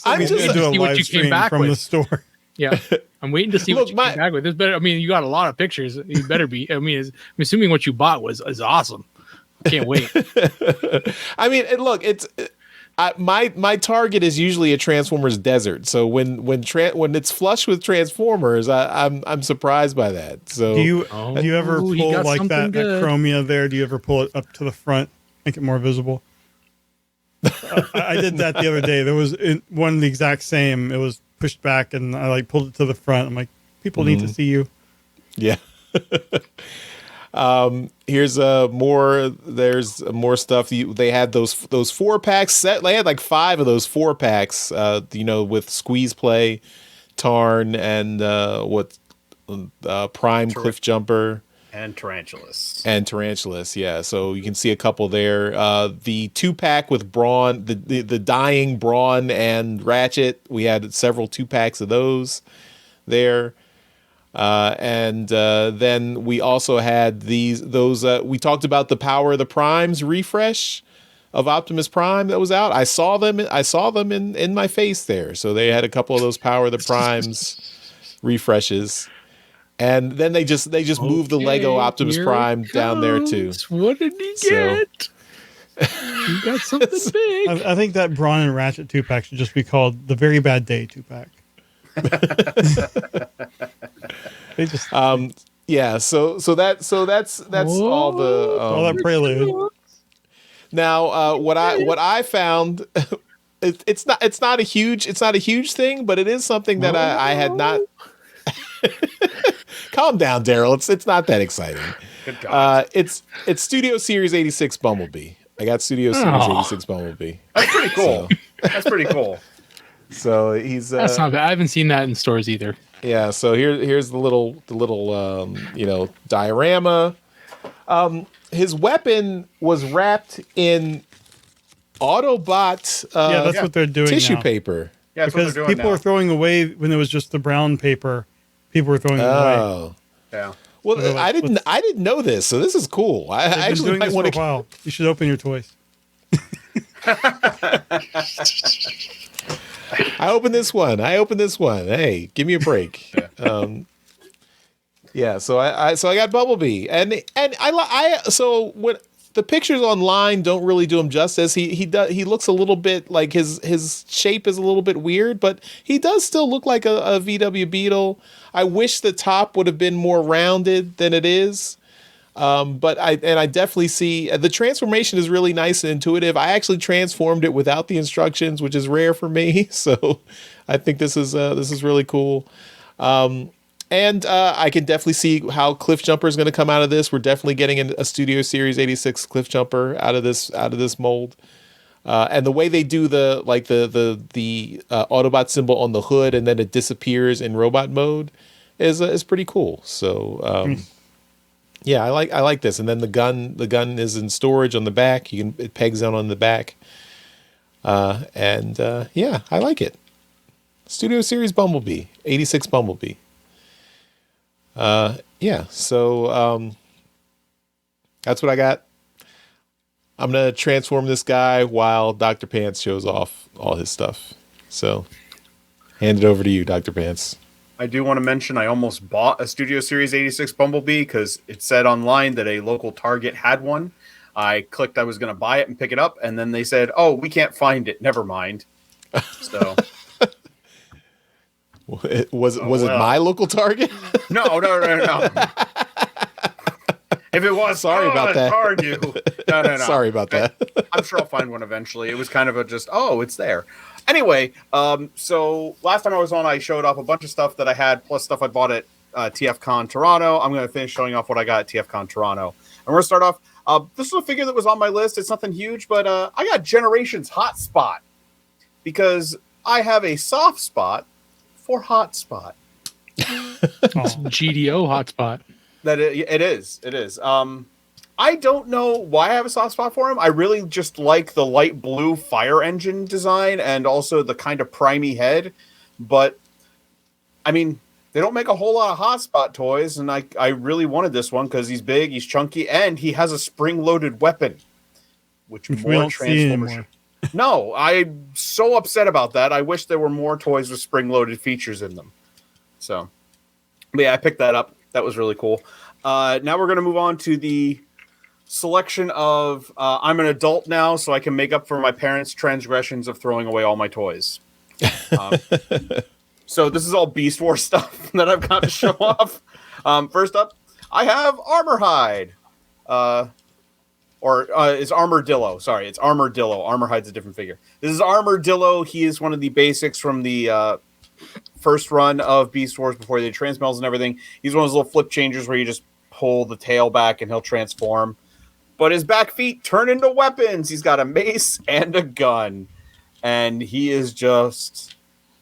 Speaker 3: I'm just
Speaker 4: to see what you came back
Speaker 3: from
Speaker 4: with
Speaker 3: the store.
Speaker 4: Yeah, I'm waiting to see what you came back with. This better. I mean, you got a lot of pictures. You better be. I mean, I'm assuming what you bought is awesome. Can't wait.
Speaker 2: I mean, look, it's. My target is usually a Transformers desert, so when it's flush with Transformers, I'm surprised by that. So
Speaker 3: do you ever pull like that Chromia there? Do you ever pull it up to the front, make it more visible? I did that the other day. There was one the exact same. It was pushed back, and I pulled it to the front. I'm like, people need to see you.
Speaker 2: Yeah. Here's more. There's more stuff. They had those 4-packs set. They had like 5 of those 4-packs. With Squeeze Play, Tarn, and Prime Cliff Jumper
Speaker 1: and Tarantulas.
Speaker 2: Yeah. So you can see a couple there. The 2-pack with Brawn, the dying Brawn and Ratchet. We had several 2-packs of those there. And then we also had those. We talked about the Power of the Primes refresh of Optimus Prime that was out. I saw them in my face there. So they had a couple of those Power of the Primes refreshes, and then they just moved the Lego Optimus Prime down there too.
Speaker 4: What did he get? You got something big.
Speaker 3: I think that Brawn and Ratchet 2-pack should just be called the Very Bad Day 2-pack. They just
Speaker 2: yeah, so that's all the
Speaker 3: all that prelude.
Speaker 2: Now what I found it's not a huge thing, but it is something that I had not. Calm down, Daryl. It's not that exciting.
Speaker 1: Good God.
Speaker 2: It's Studio Series 86 Bumblebee. I got Studio Series 86 Bumblebee.
Speaker 1: That's pretty cool. That's pretty cool.
Speaker 2: So he's
Speaker 4: that's not bad. I haven't seen that in stores either.
Speaker 2: Yeah, so here's the little diorama. His weapon was wrapped in Autobot
Speaker 3: that's what they're doing
Speaker 2: tissue
Speaker 3: now.
Speaker 2: paper.
Speaker 1: Yeah, that's
Speaker 3: because
Speaker 1: what they're doing
Speaker 3: people
Speaker 1: now.
Speaker 3: are throwing away when it was just the brown paper. People were throwing it away.
Speaker 1: Yeah.
Speaker 2: Well,
Speaker 3: So
Speaker 2: I didn't know this, so this is cool. I
Speaker 3: They've
Speaker 2: actually
Speaker 3: been doing this
Speaker 2: want
Speaker 3: for a while. You should open your toys.
Speaker 2: I opened this one. Hey, give me a break. Yeah. So I got Bumblebee, and so when the pictures online don't really do him justice. He looks a little bit like his shape is a little bit weird, but he does still look like a VW Beetle. I wish the top would have been more rounded than it is. But I definitely see the transformation is really nice and intuitive. I actually transformed it without the instructions, which is rare for me. So I think this is really cool. And I can definitely see how Cliff Jumper is going to come out of this. We're definitely getting a Studio Series 86 Cliff Jumper out of this mold. And the way they do the Autobot symbol on the hood and then it disappears in robot mode is pretty cool. So yeah, I like this. And then the gun is in storage on the back. It pegs down on the back. Yeah, I like it. Studio Series Bumblebee, 86 Bumblebee. Yeah, so that's what I got. I'm going to transform this guy while Dr. Pants shows off all his stuff. So, hand it over to you, Dr. Pants.
Speaker 1: I do want to mention I almost bought a Studio Series 86 Bumblebee because it said online that a local Target had one. I clicked I was going to buy it and pick it up, and then they said, oh, we can't find it. Never mind. So...
Speaker 2: Was it my local Target?
Speaker 1: No. If it was,
Speaker 2: sorry about that.
Speaker 1: Argue. No.
Speaker 2: Sorry about that.
Speaker 1: I'm sure I'll find one eventually. It was kind of it's there. Anyway, so last time I was on, I showed off a bunch of stuff that I had, plus stuff I bought at TFCon Toronto. I'm going to finish showing off what I got at TFCon Toronto. And we're going to start off. This is a figure that was on my list. It's nothing huge, but I got Generations Hotspot because I have a soft spot for Hotspot.
Speaker 4: GDO Hotspot.
Speaker 1: It is. I don't know why I have a soft spot for him. I really just like the light blue fire engine design and also the kind of primey head. But, I mean, they don't make a whole lot of Hotspot toys, and I really wanted this one because he's big, he's chunky, and he has a spring-loaded weapon. Which more Transformers... No, I'm so upset about that. I wish there were more toys with spring-loaded features in them. So, but yeah, I picked that up. That was really cool. Now we're going to move on to the selection of I'm an adult now, so I can make up for my parents' transgressions of throwing away all my toys. So this is all Beast Wars stuff that I've got to show off. First up, I have Armorhide. It's Armadillo. Sorry, it's Armadillo. Armorhide's a different figure. This is Armadillo. He is one of the basics from the first run of Beast Wars before they did Transmelts and everything. He's one of those little flip changers where you just pull the tail back and he'll transform. But his back feet turn into weapons. He's got a mace and a gun. And he is just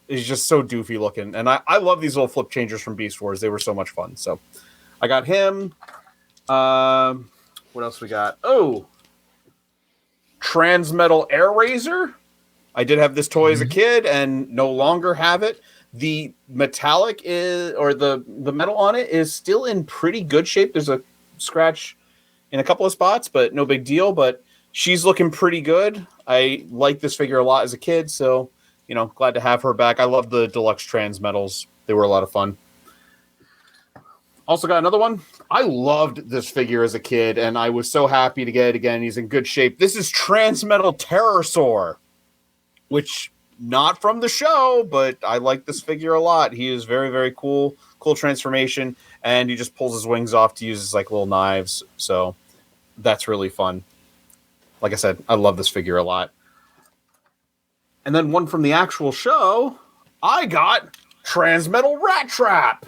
Speaker 1: so doofy looking. And I love these little flip changers from Beast Wars. They were so much fun. So I got him. What else we got? Oh, Transmetal Air Razor. I did have this toy as a kid and no longer have it. The metallic the metal on it is still in pretty good shape. There's a scratch in a couple of spots, but no big deal. But she's looking pretty good. I like this figure a lot as a kid, so glad to have her back. I love the deluxe Transmetals. They were a lot of fun. Also got another one. I loved this figure as a kid, and I was so happy to get it again. He's in good shape. This is Transmetal Terrorsaur, which not from the show, but I like this figure a lot. He is very, very cool. Cool transformation, and he just pulls his wings off to use as like little knives. So that's really fun. Like I said, I love this figure a lot. And then one from the actual show, I got Transmetal Rat Trap.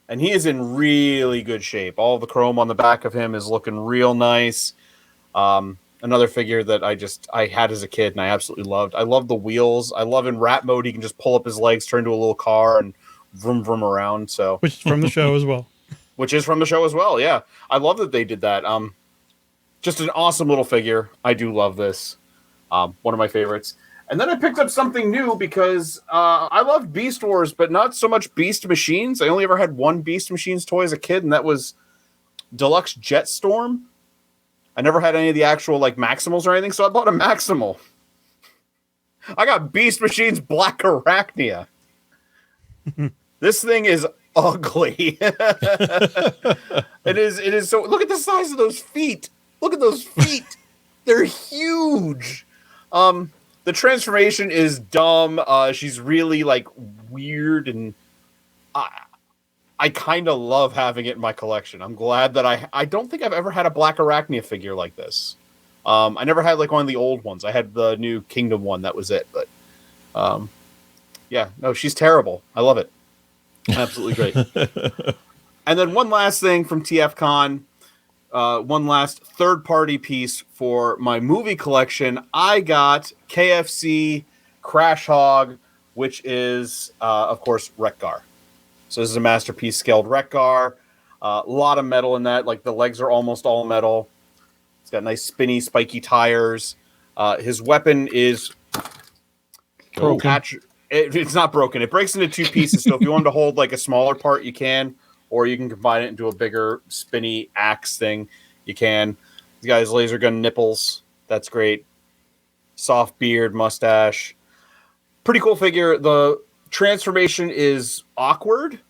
Speaker 1: And he is in really good shape. All the chrome on the back of him is looking real nice. Another figure that I had as a kid and I absolutely loved. I love the wheels. I love in rat mode he can just pull up his legs, turn into a little car, and vroom vroom around. So
Speaker 3: which is from the show as well.
Speaker 1: Which is from the show as well. Yeah, I love that they did that. Just an awesome little figure. I do love this. One of my favorites. And then I picked up something new because I loved Beast Wars, but not so much Beast Machines. I only ever had one Beast Machines toy as a kid, and that was Deluxe Jetstorm. I never had any of the actual Maximals or anything, so I bought a Maximal. I got Beast Machines Black Arachnia. This thing is ugly. It is so. Look at the size of those feet. Look at those feet. They're huge. The transformation is dumb. She's really weird, and I kind of love having it in my collection. I'm glad that I don't think I've ever had a Black Arachnia figure like this. I never had like one of the old ones. I had the new Kingdom one. That was it. But yeah, no, she's terrible. I love it. Absolutely great. And then one last thing from TFCon, one last third-party piece for my movie collection. I got KFC Crash Hog, which is, of course, Wreck-Gar. So this is a Masterpiece scaled Wreck-Gar. A lot of metal in that. Like, the legs are almost all metal. It's got nice spinny, spiky tires. His weapon is
Speaker 4: Broken.
Speaker 1: It's not broken. It breaks into two pieces. So if you want to hold like a smaller part, you can, or you can combine it into a bigger spinny axe thing. You can. This guy's laser gun nipples. That's great. Soft beard, mustache. Pretty cool figure. The transformation is awkward,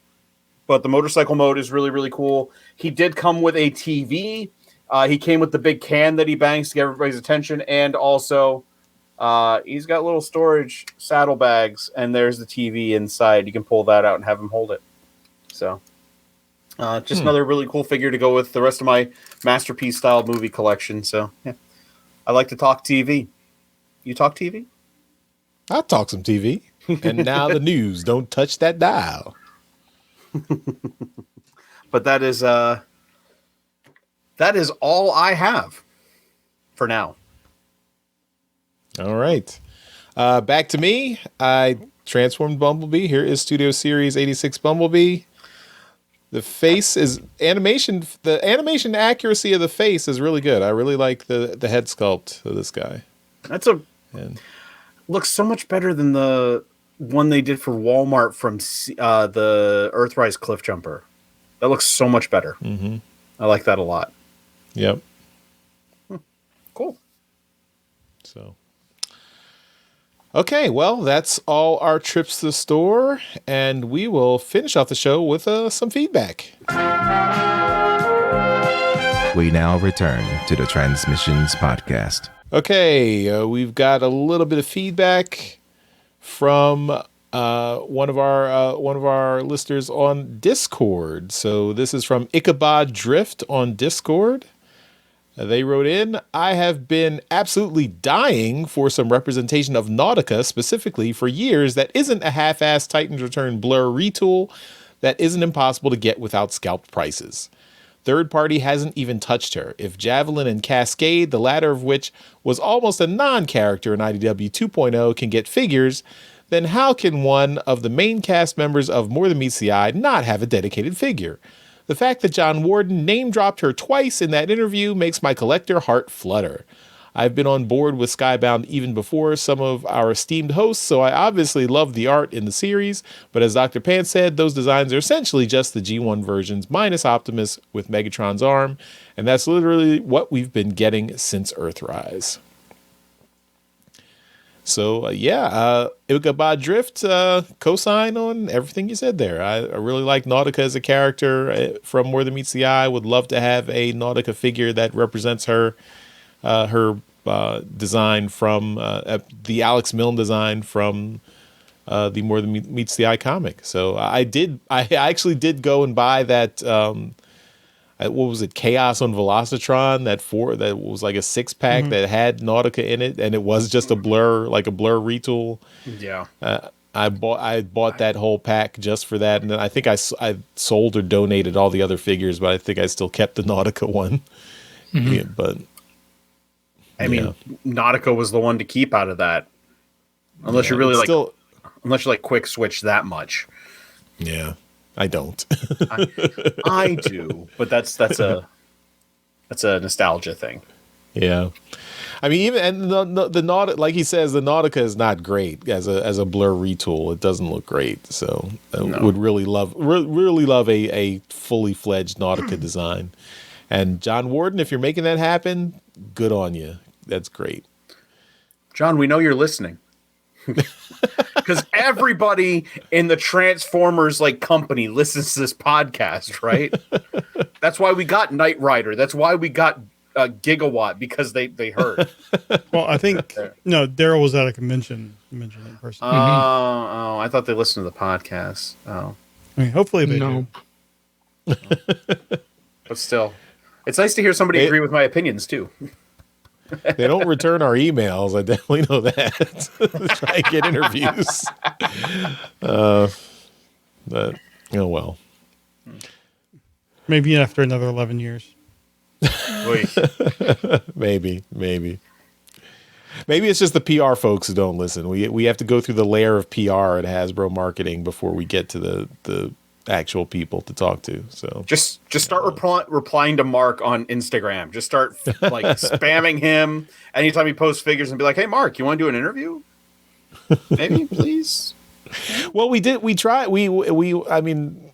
Speaker 1: but the motorcycle mode is really, really cool. He did come with a TV. He came with the big can that he bangs to get everybody's attention, and also he's got little storage saddlebags, and there's the TV inside. You can pull that out and have him hold it. So, just another really cool figure to go with the rest of my Masterpiece style movie collection. So, yeah, I like to talk TV. You talk TV?
Speaker 2: I'll talk some TV. And now the news. Don't touch that dial.
Speaker 1: But that is all I have for now.
Speaker 2: All right. Back to me. I transformed Bumblebee. Here is Studio Series 86 Bumblebee. The face is animation. The animation accuracy of the face is really good. I really like the head sculpt of this guy.
Speaker 1: Looks so much better than the one they did for Walmart from the Earthrise Cliff Jumper. That looks so much better. Mm-hmm. I like that a lot.
Speaker 2: Yep.
Speaker 1: Cool.
Speaker 2: So, okay, well, that's all our trips to the store, and we will finish off the show with some feedback.
Speaker 5: We now return to the Transmissions Podcast.
Speaker 2: Okay, we've got a little bit of feedback from one of our listeners on Discord. So this is from Ichabod Drift on Discord. They wrote in, I have been absolutely dying for some representation of Nautica specifically for years that isn't a half-assed Titan's Return Blur retool that isn't impossible to get without scalped prices. Third party hasn't even touched her. If Javelin and Cascade, the latter of which was almost a non-character in IDW 2.0, can get figures, then how can one of the main cast members of More Than Meets the Eye not have a dedicated figure? The fact that John Warden name-dropped her twice in that interview makes my collector heart flutter. I've been on board with Skybound even before some of our esteemed hosts, so I obviously love the art in the series, but as Dr. Pan said, those designs are essentially just the G1 versions minus Optimus with Megatron's arm, and that's literally what we've been getting since Earthrise. So, Ichabod Drift, cosign on everything you said there. I really like Nautica as a character from More Than Meets the Eye. Would love to have a Nautica figure that represents her design from the Alex Milne design from the More Than Meets the Eye comic. So I actually did go and buy that. What was it? Chaos on Velocitron. That was like a 6-pack that had Nautica in it, and it was just a blur retool.
Speaker 1: Yeah.
Speaker 2: I bought that whole pack just for that, and then I think I sold or donated all the other figures, but I think I still kept the Nautica one. Mm-hmm. Yeah, but
Speaker 1: I mean, Nautica was the one to keep out of that, unless you really unless you like quick switch that much.
Speaker 2: Yeah, I don't.
Speaker 1: I do, but that's a nostalgia thing.
Speaker 2: Yeah, I mean, even and the Nautica, like he says, the Nautica is not great as a blur retool. It doesn't look great. So I would really love a fully fledged Nautica design. And John Warden, if you're making that happen, good on you. That's great.
Speaker 1: John, we know you're listening. Because everybody in the Transformers company listens to this podcast, right? That's why we got Knight Rider. That's why we got Gigawatt, because they heard.
Speaker 3: Well, I think Daryl was at a convention. Mentioned in person.
Speaker 1: I thought they listened to the podcast. Oh,
Speaker 3: I mean, hopefully they do.
Speaker 1: But still, it's nice to hear somebody agree with my opinions too.
Speaker 2: They don't return our emails. I definitely know that. Try and get interviews. But oh well.
Speaker 3: Maybe after another 11 years.
Speaker 2: Maybe it's just the PR folks who don't listen. We have to go through the layer of PR at Hasbro marketing before we get to the actual people to talk to. So
Speaker 1: just start replying to Mark on Instagram. Just start like spamming him anytime he posts figures and be like, "Hey, Mark, you want to do an interview? Maybe, please."
Speaker 2: Well, we tried. I mean,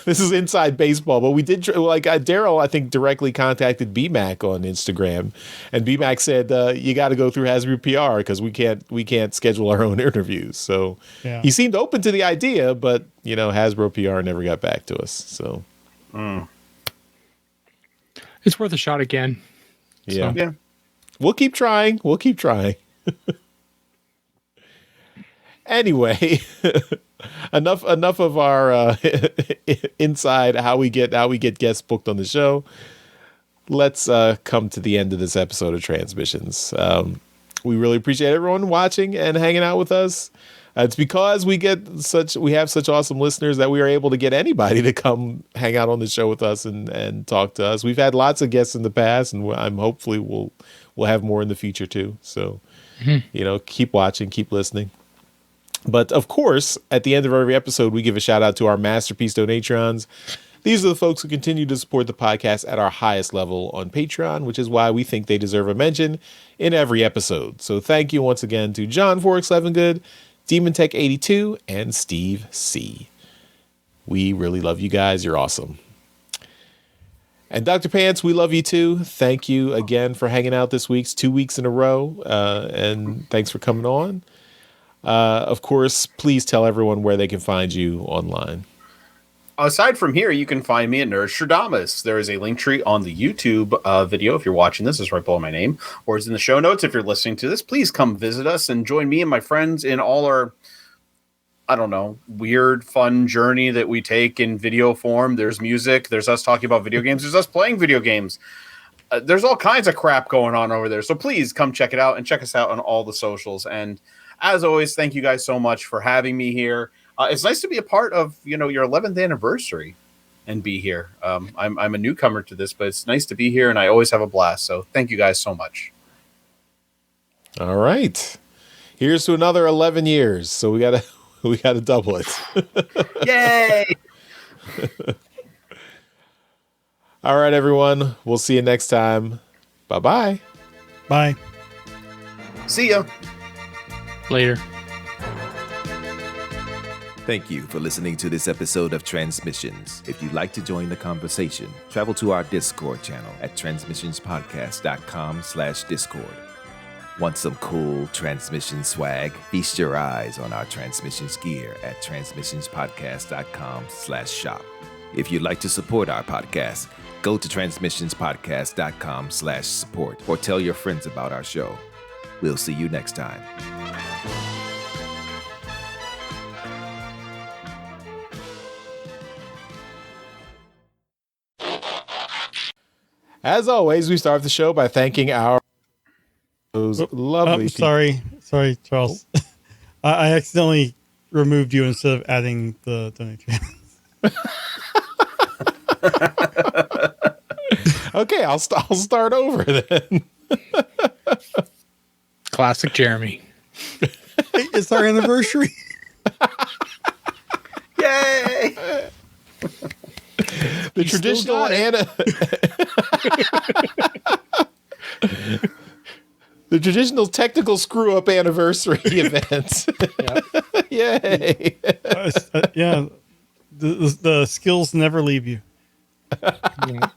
Speaker 2: this is inside baseball, but we did Daryl, I think, directly contacted BMAC on Instagram, and BMAC said, you got to go through Hasbro PR because we can't schedule our own interviews. So he seemed open to the idea, but Hasbro PR never got back to us. So
Speaker 4: it's worth a shot again.
Speaker 2: Yeah.
Speaker 4: So.
Speaker 2: Yeah. We'll keep trying. Anyway, enough of our inside how we get guests booked on the show. Let's come to the end of this episode of Transmissions. We really appreciate everyone watching and hanging out with us. It's because we have such awesome listeners that we are able to get anybody to come hang out on the show with us and talk to us. We've had lots of guests in the past, and I'm hopefully we'll have more in the future too. So, keep watching, keep listening. But of course, at the end of every episode, we give a shout out to our Masterpiece Donatrons. These are the folks who continue to support the podcast at our highest level on Patreon, which is why we think they deserve a mention in every episode. So thank you once again to John Forex Levengood, Demon Tech 82, and Steve C. We really love you guys. You're awesome. And Dr. Pants, we love you too. Thank you again for hanging out this week, 2 weeks in a row. And thanks for coming on. Of course, please tell everyone where they can find you online.
Speaker 1: Aside from here, you can find me at Nerdstradamus. There is a link tree on the YouTube video if you're watching this. It's right below my name. Or it's in the show notes if you're listening to this. Please come visit us and join me and my friends in all our, weird, fun journey that we take in video form. There's music. There's us talking about video games. There's us playing video games. There's all kinds of crap going on over there. So please come check it out and check us out on all the socials. And as always, thank you guys so much for having me here. It's nice to be a part of, your 11th anniversary and be here. I'm a newcomer to this, but it's nice to be here, and I always have a blast. So thank you guys so much.
Speaker 2: All right. Here's to another 11 years. So we gotta double it.
Speaker 1: Yay!
Speaker 2: All right, everyone. We'll see you next time. Bye-bye.
Speaker 3: Bye.
Speaker 1: See ya.
Speaker 4: Later.
Speaker 5: Thank you for listening to this episode of Transmissions. If you'd like to join the conversation, travel to our Discord channel at transmissionspodcast.com/Discord. Want some cool transmission swag? Feast your eyes on our transmissions gear at transmissionspodcast.com/shop. If you'd like to support our podcast, go to transmissionspodcast.com/support or tell your friends about our show. We'll see you next time.
Speaker 2: As always, we start the show by thanking our lovely people.
Speaker 3: Sorry, Charles. I accidentally removed you instead of adding the donation.
Speaker 2: Okay, I'll start over then.
Speaker 4: Classic Jeremy.
Speaker 3: It's our anniversary.
Speaker 1: Yay!
Speaker 2: The traditional the traditional technical screw up anniversary event. Yay!
Speaker 3: Yeah, the skills never leave you.
Speaker 4: Yeah.